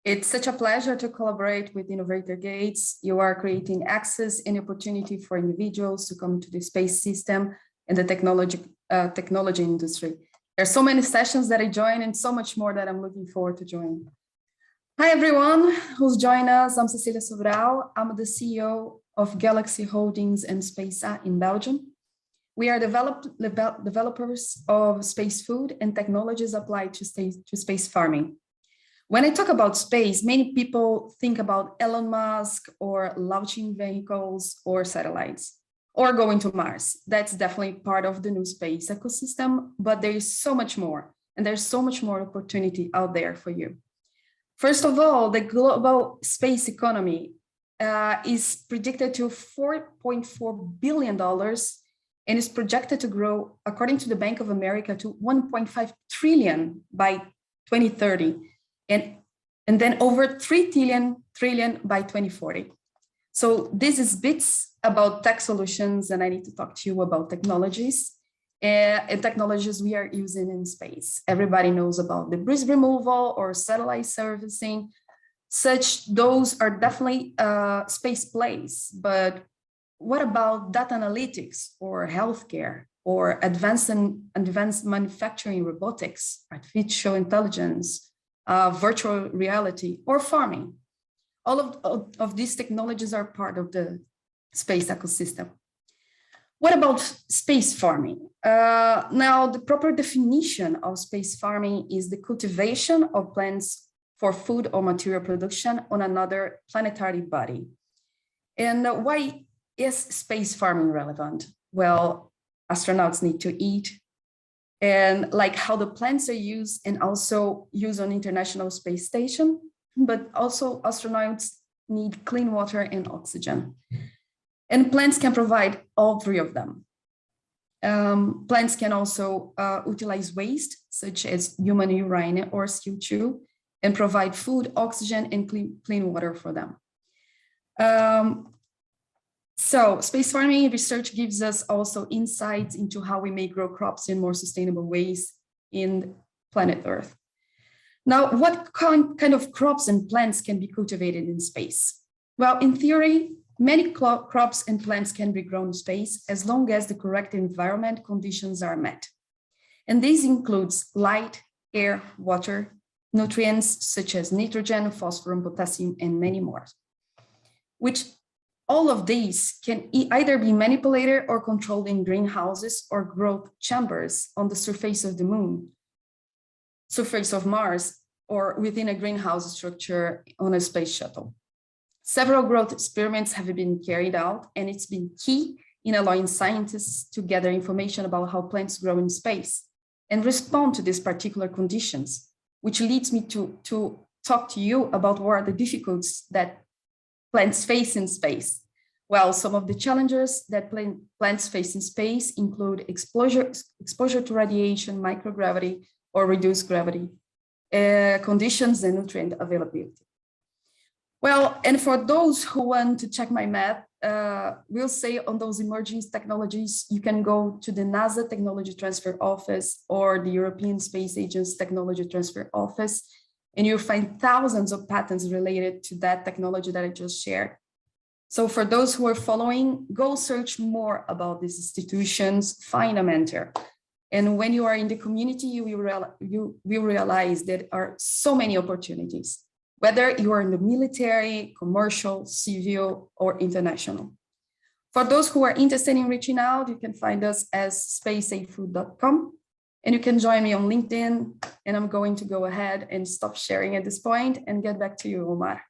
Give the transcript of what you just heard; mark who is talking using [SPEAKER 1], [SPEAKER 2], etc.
[SPEAKER 1] It's such a pleasure to collaborate with INNOVATORSGATE. You are creating access and opportunity for individuals to come to the space system and the technology industry. There's so many sessions that I join and so much more that I'm looking forward to join. Hi, everyone who's joined us. I'm Cecilia Sobral. I'm the CEO of Galaxy Holdings and SpaceA in Belgium. We are developers of space food and technologies applied to space farming. When I talk about space, many people think about Elon Musk or launching vehicles or satellites or going to Mars. That's definitely part of the new space ecosystem, but there is so much more, and there's so much more opportunity out there for you. First of all, the global space economy is predicted to $4.4 billion and is projected to grow, according to the Bank of America, to 1.5 trillion by 2030. And then over 3 trillion by 2040. So this is bits about tech solutions, and I need to talk to you about technologies and technologies we are using in space. Everybody knows about the breeze removal or satellite servicing. Those are definitely space plays, but what about data analytics or healthcare or advanced manufacturing robotics, artificial intelligence, virtual reality, or farming? All of these technologies are part of the space ecosystem. What about space farming? Now, the proper definition of space farming is the cultivation of plants for food or material production on another planetary body. And why is space farming relevant? Well, astronauts need to eat, and like how the plants are used and also used on International Space Station, but also astronauts need clean water and oxygen. And plants can provide all three of them. Plants can also utilize waste, such as human urine or CO2, and provide food, oxygen, and clean water for them. So space farming research gives us also insights into how we may grow crops in more sustainable ways in planet Earth. Now, what kind of crops and plants can be cultivated in space? Well, in theory, many crops and plants can be grown in space as long as the correct environment conditions are met. And this includes light, air, water, nutrients such as nitrogen, phosphorus, potassium, and many more, which all of these can either be manipulated or controlled in greenhouses or growth chambers on the surface of the moon, surface of Mars, or within a greenhouse structure on a space shuttle. Several growth experiments have been carried out, and it's been key in allowing scientists to gather information about how plants grow in space and respond to these particular conditions, which leads me to talk to you about what are the difficulties that plants face in space. Well, some of the challenges that plants face in space include exposure to radiation, microgravity, or reduced gravity conditions, and nutrient availability. Well, and for those who want to check my math, we'll say on those emerging technologies, you can go to the NASA Technology Transfer Office or the European Space Agency Technology Transfer Office, and you'll find thousands of patents related to that technology that I just shared. So for those who are following, go search more about these institutions, find a mentor. And when you are in the community, you will realize there are so many opportunities, whether you are in the military, commercial, civil, or international. For those who are interested in reaching out, you can find us as spaceafood.com. And you can join me on LinkedIn, and I'm going to go ahead and stop sharing at this point and get back to you, Omar.